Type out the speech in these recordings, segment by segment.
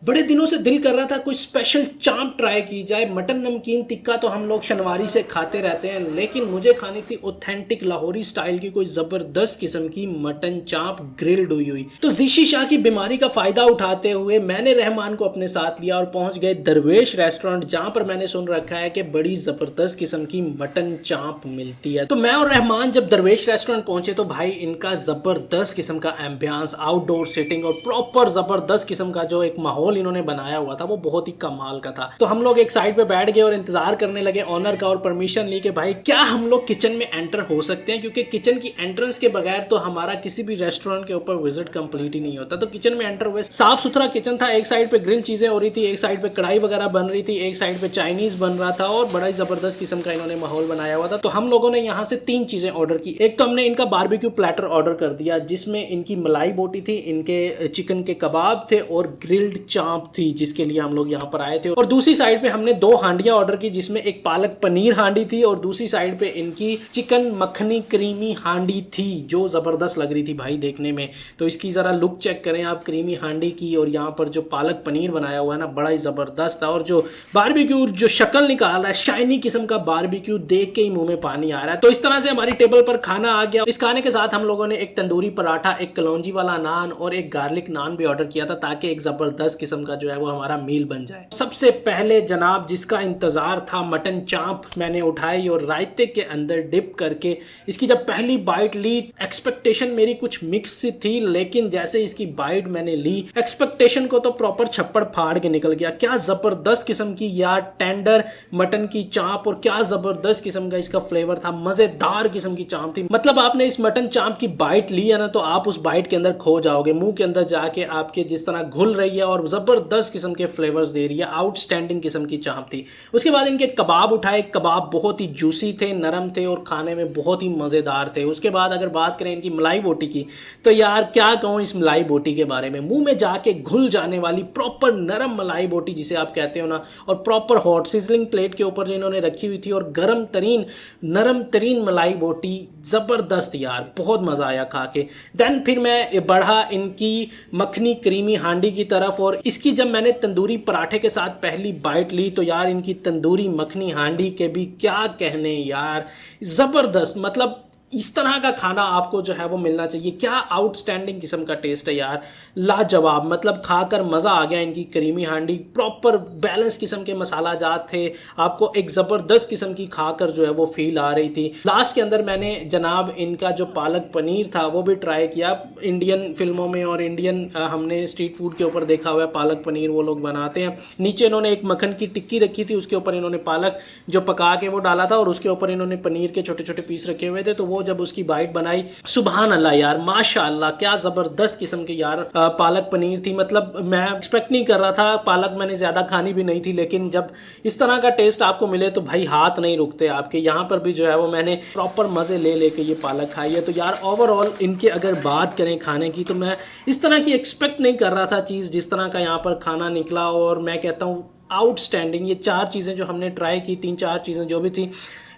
बड़े दिनों से दिल कर रहा था कुछ स्पेशल चांप ट्राई की जाए। मटन नमकीन टिक्का तो हम लोग शनिवारी से खाते रहते हैं, लेकिन मुझे खानी थी ऑथेंटिक लाहौरी स्टाइल की कोई जबरदस्त किस्म की मटन चांप ग्रिल्ड हुई। तो जीशी शाह की बीमारी का फायदा उठाते हुए मैंने रहमान को अपने साथ लिया और पहुंच गए दरवेश रेस्टोरेंट, जहां पर मैंने सुन रखा है कि बड़ी जबरदस्त किस्म की मटन चांप मिलती है। तो मैं और रहमान जब दरवेश रेस्टोरेंट पहुंचे तो भाई इनका जबरदस्त किस्म का एम्बियंस, आउटडोर सेटिंग और प्रॉपर जबरदस्त किस्म का जो एक माहौल इन्होंने बनाया हुआ था वो बहुत ही कमाल का था। तो हम लोग एक साइड पे बैठ गए और इंतजार करने लगे ऑनर का और परमिशन ली कि भाई क्या हम लोग किचन में एंटर हो सकते हैं, क्योंकि किचन की एंट्रेंस के बगैर तो हमारा किसी भी रेस्टोरेंट के ऊपर विजिट कंप्लीट ही नहीं होता। तो किचन में एंटर हुए, साफ सुथरा किचन था। एक साइड पे ग्रिल चीजें हो रही थी, एक साइड पे कढ़ाई वगैरह बन रही थी, एक साइड पे चाइनीज बन रहा था और बड़ा ही जबरदस्त किस्म का इन्होंने माहौल बनाया हुआ था। तो हम लोगों ने यहाँ से 3 चीजें ऑर्डर की। एक तो हमने इनका बारबेक्यू प्लेटर ऑर्डर कर दिया, जिसमें इनकी मलाई बोटी थी, इनके चिकन के कबाब थे और ग्रिल्ड चांप थी, जिसके लिए हम लोग यहाँ पर आए थे। और दूसरी साइड पे हमने 2 हांडियां ऑर्डर की, जिसमें एक पालक पनीर हांडी थी और दूसरी साइड पे इनकी चिकन मखनी क्रीमी हांडी थी, जो जबरदस्त लग रही थी भाई देखने में। तो इसकी जरा लुक चेक करें आप क्रीमी हांडी की, और यहाँ पर जो पालक पनीर बनाया हुआ है ना, बड़ा ही जबरदस्त था। और जो बारबेक्यू जो शक्ल निकाल रहा है, शाइनी किस्म का बारबेक्यू, देख के ही मुंह में पानी आ रहा है। तो इस तरह से हमारी टेबल पर खाना आ गया। इस खाने के साथ हम लोगों ने एक तंदूरी पराठा, एक कलौंजी वाला नान और एक गार्लिक नान भी ऑर्डर किया था, ताकि एक जबरदस्त किस्म का जो है वो हमारा मील बन जाए। सबसे पहले जनाब जिसका इंतजार था, मटन चांप मैंने उठाई और रायते के अंदर डिप करके इसकी जब पहली बाइट ली, एक्सपेक्टेशन मेरी कुछ मिक्स सी थी, लेकिन जैसे इसकी बाइट मैंने ली, एक्सपेक्टेशन को तो प्रॉपर छप्पड़ फाड़ के निकल गया। क्या जबरदस्त किस्म की यार टेंडर मटन की चांप, और क्या जबरदस्त किस्म का इसका फ्लेवर था, मजेदार किस्म की चांप थी। मतलब आपने इस मटन चांप की बाइट ली है ना, तो आप उस बाइट के अंदर खो जाओगे, मुंह के अंदर जाके आपके जिस तरह घुल रही है और जबरदस्त किस्म के फ्लेवर्स दे रही है। आउटस्टैंडिंग किस्म की चांप थी। उसके बाद इनके कबाब उठाए, कबाब बहुत ही जूसी थे, नरम थे और खाने में बहुत ही मज़ेदार थे। उसके बाद अगर बात करें इनकी मलाई बोटी की, तो यार क्या कहूँ इस मलाई बोटी के बारे में, मुंह में जाके घुल जाने वाली प्रॉपर नरम मलाई बोटी जिसे आप कहते हो ना, और प्रॉपर हॉट सिजलिंग प्लेट के ऊपर जो इन्होंने रखी हुई थी, और गर्म तरीन नरम तरीन मलाई बोटी, ज़बरदस्त यार, बहुत मज़ा आया खा के। देन फिर मैं बढ़ा इनकी मखनी क्रीमी हांडी की तरफ, और इसकी जब मैंने तंदूरी पराठे के साथ पहली बाइट ली, तो यार इनकी तंदूरी मखनी हांडी के भी क्या कहने यार, ज़बरदस्त। मतलब इस तरह का खाना आपको जो है वो मिलना चाहिए। क्या आउटस्टैंडिंग किस्म का टेस्ट है यार, लाजवाब। मतलब खाकर मज़ा आ गया। इनकी करीमी हांडी प्रॉपर बैलेंस किस्म के मसाला जात थे, आपको एक ज़बरदस्त किस्म की खाकर जो है वो फील आ रही थी। लास्ट के अंदर मैंने जनाब इनका जो पालक पनीर था वो भी ट्राई किया। इंडियन फिल्मों में और इंडियन हमने स्ट्रीट फूड के ऊपर देखा हुआ है, पालक पनीर वो लोग बनाते हैं। नीचे इन्होंने एक मक्खन की टिक्की रखी थी, उसके ऊपर इन्होंने पालक जो पका के वो डाला था, और उसके ऊपर इन्होंने पनीर के छोटे छोटे पीस रखे हुए थे। तो वो जब उसकी बाइट बनाई, सुभान अल्लाह यार, माशाअल्लाह, क्या जबरदस्त किस्म के यार पालक पनीर थी। मतलब मैं एक्सपेक्ट नहीं कर रहा था, पालक मैंने ज्यादा खानी भी नहीं थी, लेकिन जब इस तरह का टेस्ट आपको मिले तो भाई हाथ नहीं रुकते आपके। यहाँ पर भी जो है वो मैंने प्रॉपर मजे ले लेके ये पालक खाई है। तो यार ओवरऑल इनकी अगर बात करें खाने की, तो मैं इस तरह की एक्सपेक्ट नहीं कर रहा था चीज़, जिस तरह का यहाँ पर खाना निकला। और मैं कहता हूँ आउटस्टैंडिंग। ये 4 चीज़ें जो हमने ट्राई की, 3-4 चीज़ें जो भी थी,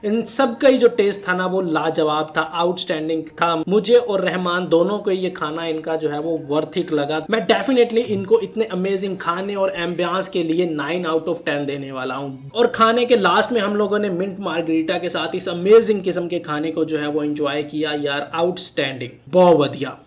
इन सब का ही जो टेस्ट था ना वो लाजवाब था, आउटस्टैंडिंग था। मुझे और रहमान दोनों को ये खाना इनका जो है वो वर्थ इट लगा। मैं डेफिनेटली इनको इतने अमेजिंग खाने और एम्बियंस के लिए 9 आउट ऑफ 10 देने वाला हूँ। और खाने के लास्ट में हम लोगों ने मिंट मार्गरीटा के साथ इस अमेजिंग किस्म के खाने को जो है वो एंजॉय किया यार, आउटस्टैंडिंग, बहुत बढ़िया।